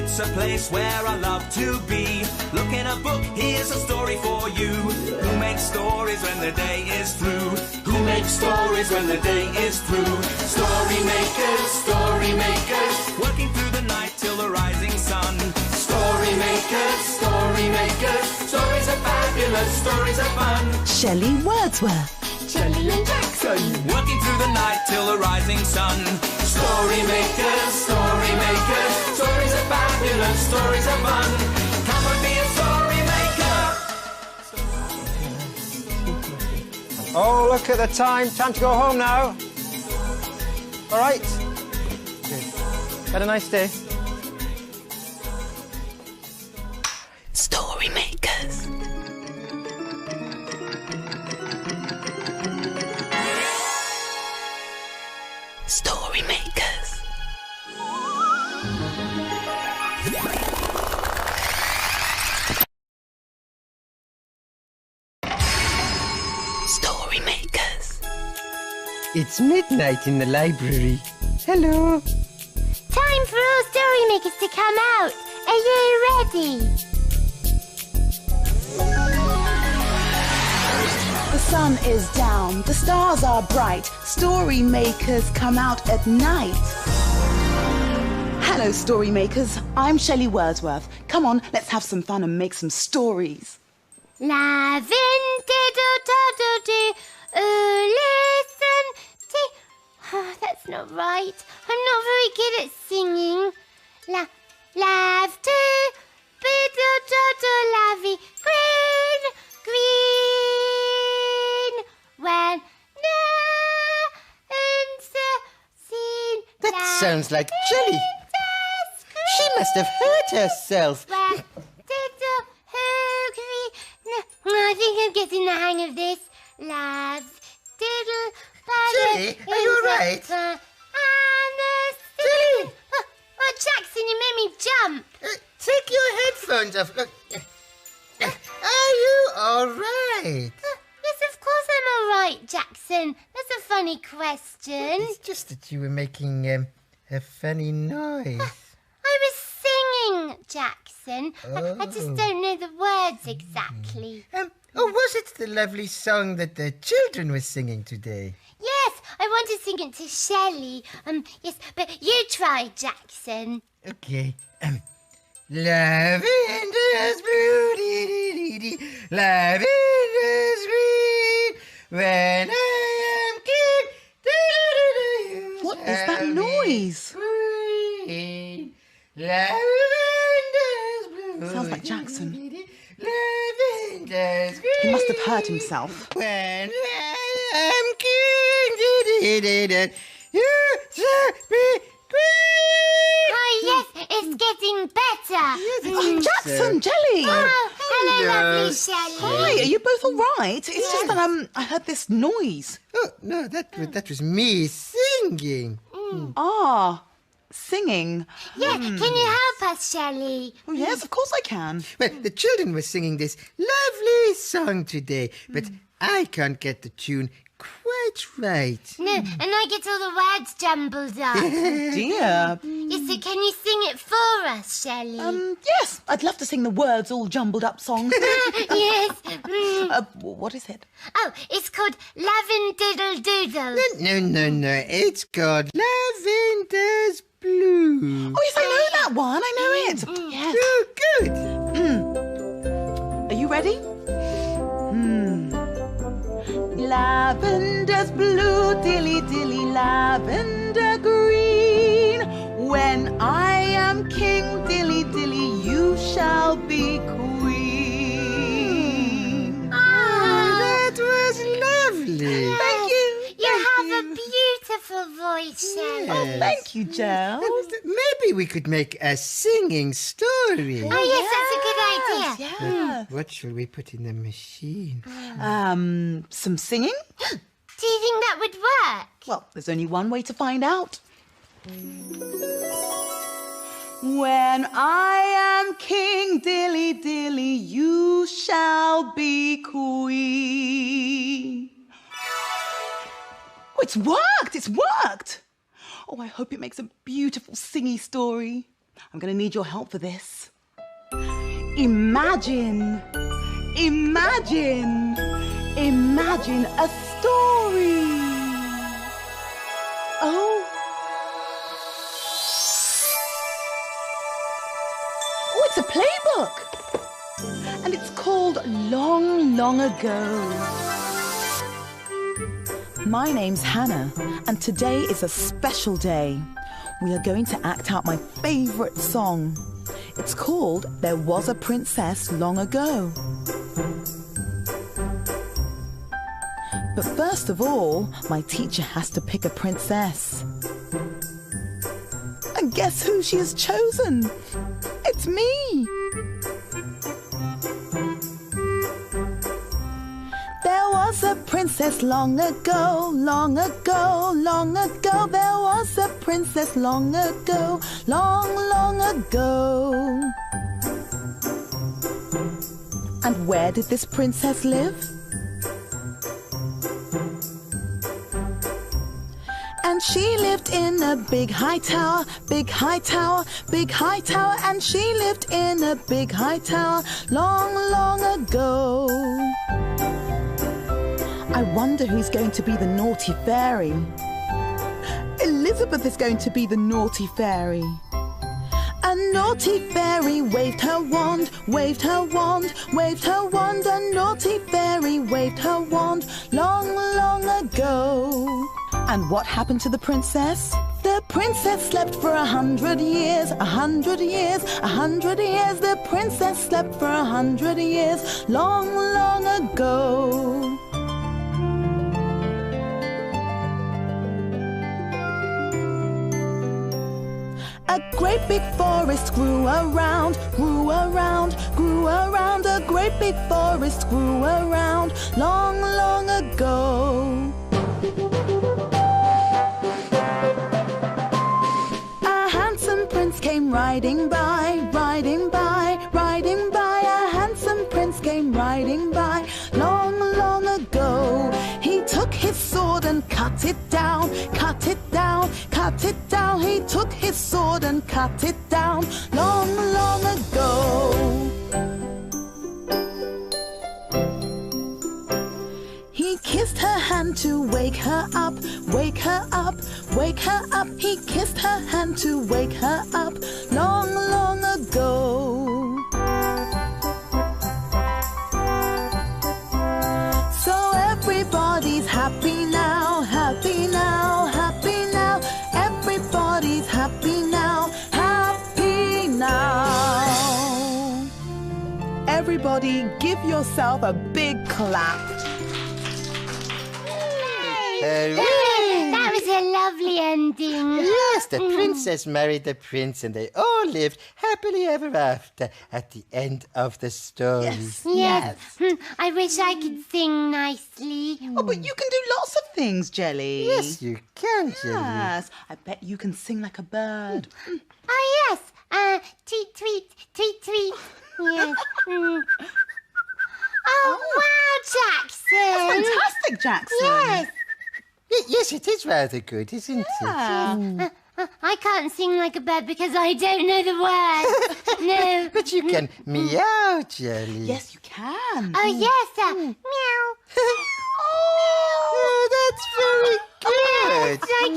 It's a place where I love to be. Look in a book, here's a story for you. Who makes stories when the day is through? Who makes stories when the day is through? Story makers, working through the night till the rising sun. Story makers, stories are fabulous, stories are fun. Shelley Wordsworth. Shelley and Jackson. Working through the night till the rising sun. Story makers, stories are fabulous, stories are fun. Come and be a story maker. Oh, look at the time. Time to go home now. All right. Good. Had a nice day. Story makers. Story makers. Story makers. It's midnight in the library. Hello. Time for all story makers to come out. Are you ready? The sun is down, the stars are bright, story makers come out at night. Hello, story makers. I'm Shelley Wordsworth. Come on, let's have some fun and make some stories. Lavin-diddle-doddle-doo. Oh, listen to... Oh, that's not right. I'm not very good at singing. Lav to biddle-doddle lavy. Green, green. When no and seen. That sounds like Shelley. She must have hurt herself. When diddle who green. No, I think I'm getting the hang of this. Lav diddle Shelley, are you all right? Shelley! Oh, Jackson, you made me jump. Take your headphones off. Look. Are you all right? Yes, of course I'm all right, Jackson. That's a funny question. It's just that you were making a funny noise. I was singing, Jackson. I just don't know the words exactly. Was it the lovely song that the children were singing today? Yes, I want to sing it to Shelley. Yes, but you try, Jackson. Okay. Lavender's blue, dee-dee-dee-dee, lavender's green, when I am king, dee-dee-dee-dee, What is that noise? green, lavender's blue. Sounds like Jackson. Lavender's green. He must have hurt himself. When I am king, dee-dee-dee-dee, you shall be queen. Oh, yes, it's getting better. Oh, Jackson, Jelly. Oh, hello, lovely Shelley. Hi, are you both all right? It's just that I heard this noise. Oh, no, that was me singing. Ah, singing. Yeah, can you help us, Shelley? Oh, yes, of course I can. Well, the children were singing this lovely song today, but I can't get the tune quite right. No, and I get all the words jumbled up. Dear. Yes, so can you sing it for us, Shelley? Yes, I'd love to sing the words all jumbled up song. Yes. What is it? Oh, it's called Lavin Diddle Doodle. No. It's called Lavender's Blue. Oh, yes, I know that one. I know it. Yes. Oh, good. Are you ready? Lavender's blue, dilly dilly, lavender green. When I am king, dilly dilly, you shall be queen. That was lovely. Thank you. You have a beautiful voice, Shelley. Yes. Oh, thank you, Jel. Maybe we could make a singing story. Oh, yes, that's a good idea. Yeah. What shall we put in the machine? Some singing? Do you think that would work? Well, there's only one way to find out. When I am king, dilly dilly, you shall be queen. Oh, it's worked! It's worked! Oh, I hope it makes a beautiful singy story. I'm going to need your help for this. Imagine a story. Oh, it's a playbook. And it's called Long, Long Ago. My name's Hannah, and today is a special day. We are going to act out my favourite song. It's called There Was a Princess Long Ago. But first of all, my teacher has to pick a princess. And guess who she has chosen? It's me! There was a princess long ago, long ago, long ago. There was a princess long ago, long, long ago. And where did this princess live? And she lived in a big high tower, big high tower, big high tower. And she lived in a big high tower, long, long ago. I wonder who's going to be the naughty fairy. Elizabeth is going to be the naughty fairy. A naughty fairy waved her wand, waved her wand, waved her wand. A naughty fairy waved her wand long, long ago. And what happened to the princess? The princess slept for 100 years, 100 years, 100 years. The princess slept for 100 years, long, long ago. A great big forest grew around, grew around, grew around. A great big forest grew around, long, long ago. A handsome prince came riding by, riding by, riding by. A handsome prince came riding by, long, long ago. He took his sword and cut it down, cut it down, cut it down. He took his sword and cut it down, long, long ago. He kissed her hand to wake her up, wake her up, wake her up. He kissed her hand to wake her up, long, long ago. So everybody's happy now, happy now, happy now. Everybody's happy now, happy now. Everybody give yourself a big clap. That was a lovely ending. Yes, the princess married the prince and they all lived happily ever after at the end of the story. Yes. I wish I could sing nicely. Oh, but you can do lots of things, Jelly. Yes, you can, Shelley. Yes, I bet you can sing like a bird. Oh, yes. Tweet, tweet, tweet, tweet. Yes. Oh, wow, Jackson. Fantastic, Jackson. Yes. Yes, it is rather good, isn't it? I can't sing like a bird because I don't know the words. No. But you can meow, Jelly. Yes, you can. Oh, yes. Meow. Oh, that's very good. Yes, I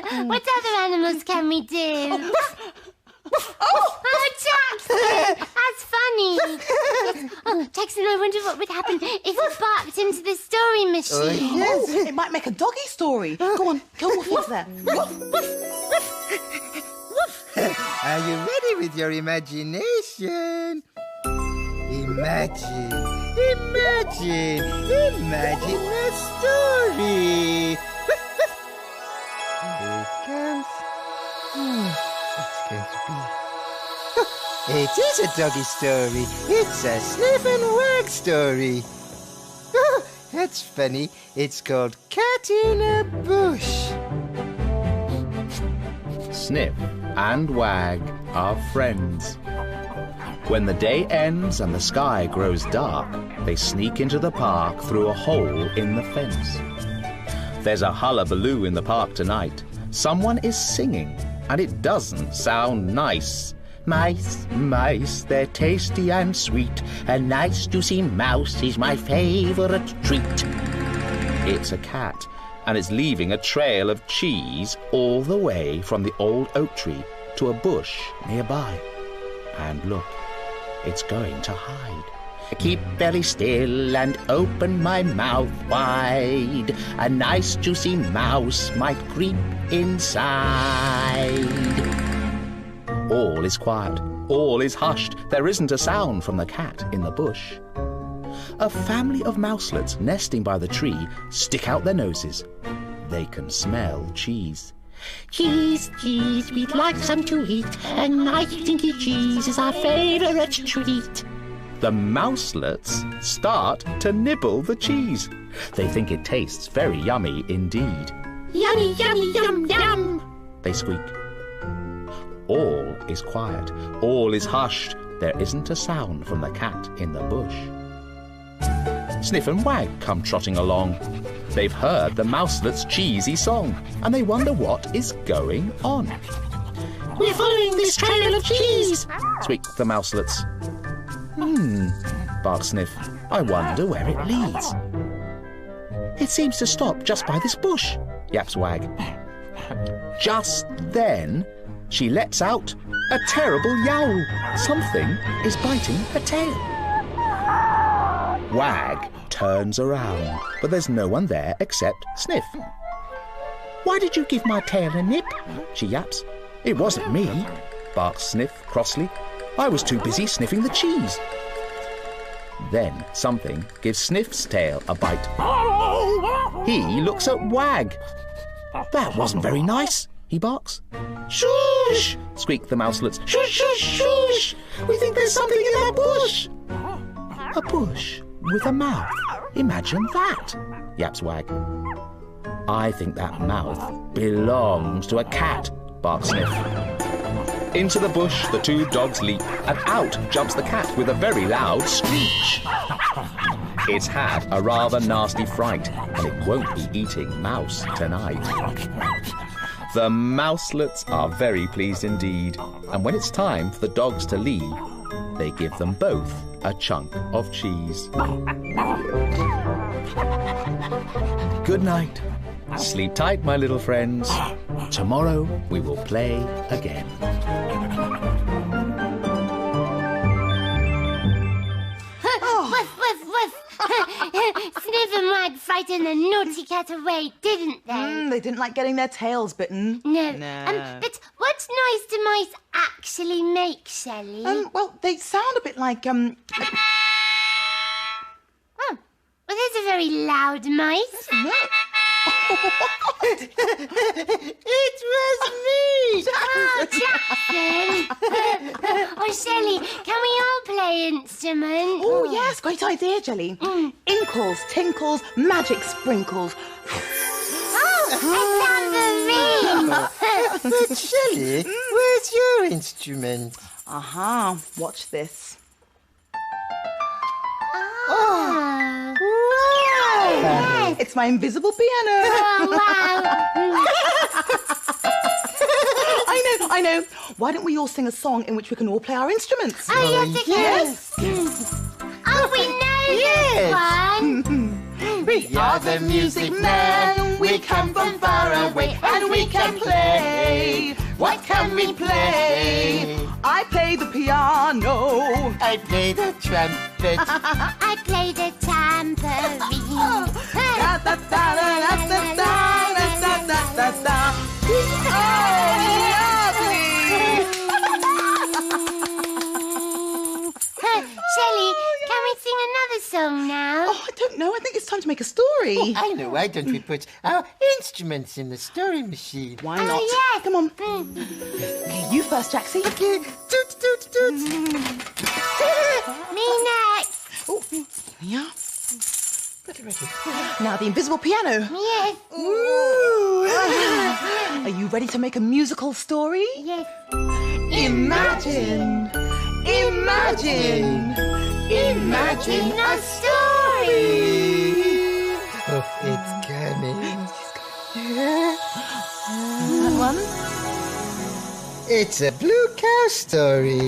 can. What other animals can we do? Oh, Jackson! That's funny. Oh, Jackson, I wonder what would happen if we barked into the story machine. Yes. Oh, it might make a doggy story. Go on, go woof woof there. Are you ready with your imagination? Imagine, imagine, imagine a story. Here it comes. What's going to be? It is a doggy story. It's a Sniff and Wag story. Oh, that's funny. It's called Cat in a Bush. Sniff and Wag are friends. When the day ends and the sky grows dark, they sneak into the park through a hole in the fence. There's a hullabaloo in the park tonight. Someone is singing. and it doesn't sound nice. Mice, mice, they're tasty and sweet. A nice juicy mouse is my favourite treat. It's a cat, and it's leaving a trail of cheese all the way from the old oak tree to a bush nearby. And look, it's going to hide. Keep very still and open my mouth wide. A nice juicy mouse might creep inside. All is quiet, all is hushed. There isn't a sound from the cat in the bush. A family of mouselets nesting by the tree stick out their noses. They can smell cheese. Cheese, cheese, we'd like some to eat. A nice stinky cheese is our favourite treat. The mouselets start to nibble the cheese. They think it tastes very yummy indeed. Yummy, yummy, yum, yum. They squeak. All is quiet, all is hushed. There isn't a sound from the cat in the bush. Sniff and Wag come trotting along. They've heard the mouselet's cheesy song, and they wonder what is going on. We're following this trail of cheese, squeak the mouselets. Barks Sniff. I wonder where it leads. It seems to stop just by this bush, yaps Wag. Just then, she lets out a terrible yowl. Something is biting her tail. Wag turns around, but there's no one there except Sniff. Why did you give my tail a nip? She yaps. It wasn't me, barks Sniff crossly. I was too busy sniffing the cheese. Then something gives Sniff's tail a bite. He looks at Wag. That wasn't very nice, he barks. Shush! Squeak the mouselets. Shush, shush, shush! We think there's something in that bush. A bush with a mouth. Imagine that, yaps Wag. I think that mouth belongs to a cat, barks Sniff. Into the bush the two dogs leap, and out jumps the cat with a very loud screech. It's had a rather nasty fright, and it won't be eating mouse tonight. The mouselets are very pleased indeed, and when it's time for the dogs to leave, they give them both a chunk of cheese. Good night. Sleep tight, my little friends. Tomorrow we will play again. Woof, woof, woof. Sniff and Wag frightened the naughty cat away, didn't they? They didn't like getting their tails bitten. No. No. But what noise do mice actually make, Shelley? Well, they sound a bit like, Oh, well, there's a very loud mice. No. It was me! Oh, Jackson! Oh, Shelley, can we all play instruments? Oh, yes, great idea, Jelly. Inkles, tinkles, magic sprinkles. Oh, a tambourine! But Shelley, where's your instrument? Aha, watch this. Oh, Wow! It's my invisible piano. wow! I know. Why don't we all sing a song in which we can all play our instruments? Oh, yes. Oh, we know this one. We are the music men. We come from far away, and we can play. What can we play? I play the piano. I play the trumpet. I play the tambourine. Da, da, da, da, da, da, da, da, da, da, da. Shelley, can we sing another song now? Oh, I don't know. I think it's time to make a story. I know, why don't we put our instruments in the story machine? Why not? Oh, yes. Come on. Okay, you first, Jaxie. Okay, toot, toot, toot. Me next. Oh, yeah. Ready. Now the invisible piano. Yes. Ooh. Are you ready to make a musical story? Yes. Imagine a story. Oh, it's coming. That one. It's a blue cow story.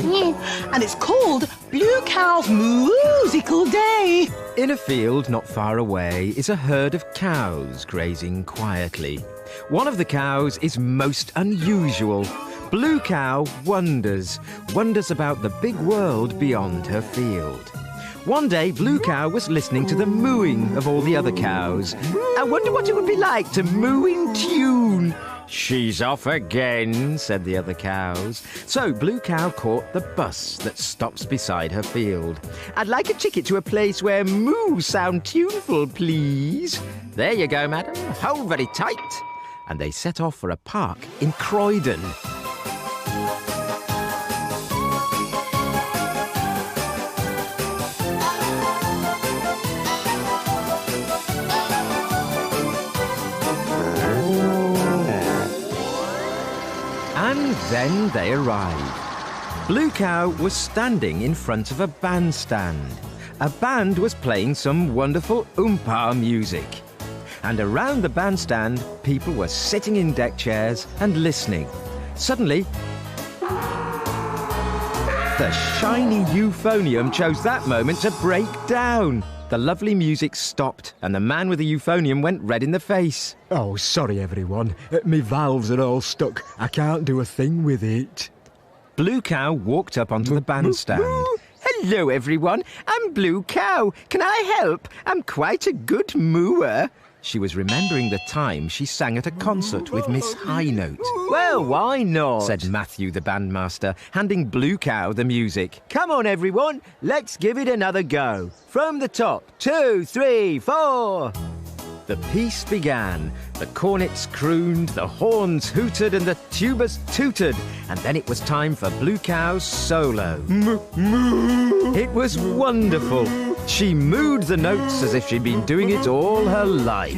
And it's called Blue Cow's Moosical Day. In a field not far away is a herd of cows grazing quietly. One of the cows is most unusual. Blue Cow wonders about the big world beyond her field. One day, Blue Cow was listening to the mooing of all the other cows. I wonder what it would be like to moo in tune. She's off again, said the other cows. So Blue Cow caught the bus that stops beside her field. I'd like a ticket to a place where moos sound tuneful, please. There you go, madam. Hold very tight. And they set off for a park in Croydon. And then they arrived. Blue Cow was standing in front of a bandstand. A band was playing some wonderful oompa music. And around the bandstand, people were sitting in deck chairs and listening. Suddenly, the shiny euphonium chose that moment to break down. The lovely music stopped, and the man with the euphonium went red in the face. Oh, sorry, everyone. Me valves are all stuck. I can't do a thing with it. Blue Cow walked up onto the bandstand. Hello, everyone. I'm Blue Cow. Can I help? I'm quite a good mooer. She was remembering the time she sang at a concert with Miss High Note. Well, why not? Said Matthew, the bandmaster, handing Blue Cow the music. Come on, everyone. Let's give it another go. From the top. 2, 3, 4. The piece began. The cornets crooned, the horns hooted, and the tubas tooted. And then it was time for Blue Cow's solo. It was wonderful. She mooed the notes as if she'd been doing it all her life.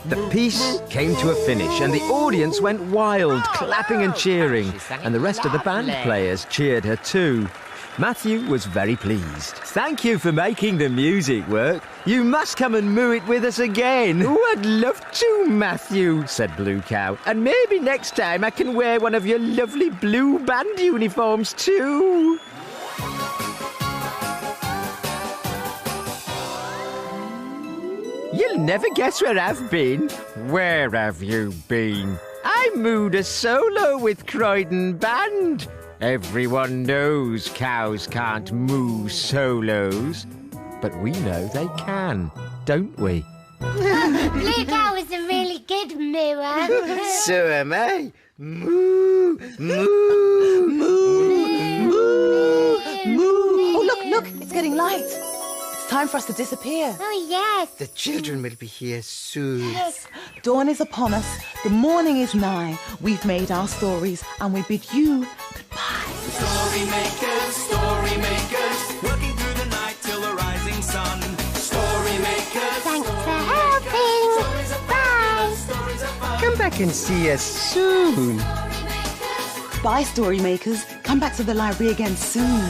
The piece came to a finish, and the audience went wild, clapping and cheering. And the rest of the band players cheered her too. Matthew was very pleased. Thank you for making the music work. You must come and moo it with us again. Oh, I'd love to, Matthew, said Blue Cow. And maybe next time I can wear one of your lovely blue band uniforms too. You'll never guess where I've been. Where have you been? I mooed a solo with Croydon Band. Everyone knows cows can't moo solos. But we know they can, don't we? Blue Cow was a really good mooer. So am I. Moo, moo, moo, moo, moo. Oh, look, it's getting light. It's time for us to disappear. Oh, yes. The children will be here soon. Yes. Dawn is upon us. The morning is nigh. We've made our stories, and we bid you goodbye. Story makers, working through the night till the rising sun. Story makers. Thanks for helping. Bye. Come back and see us soon. Bye, story makers. Come back to the library again soon.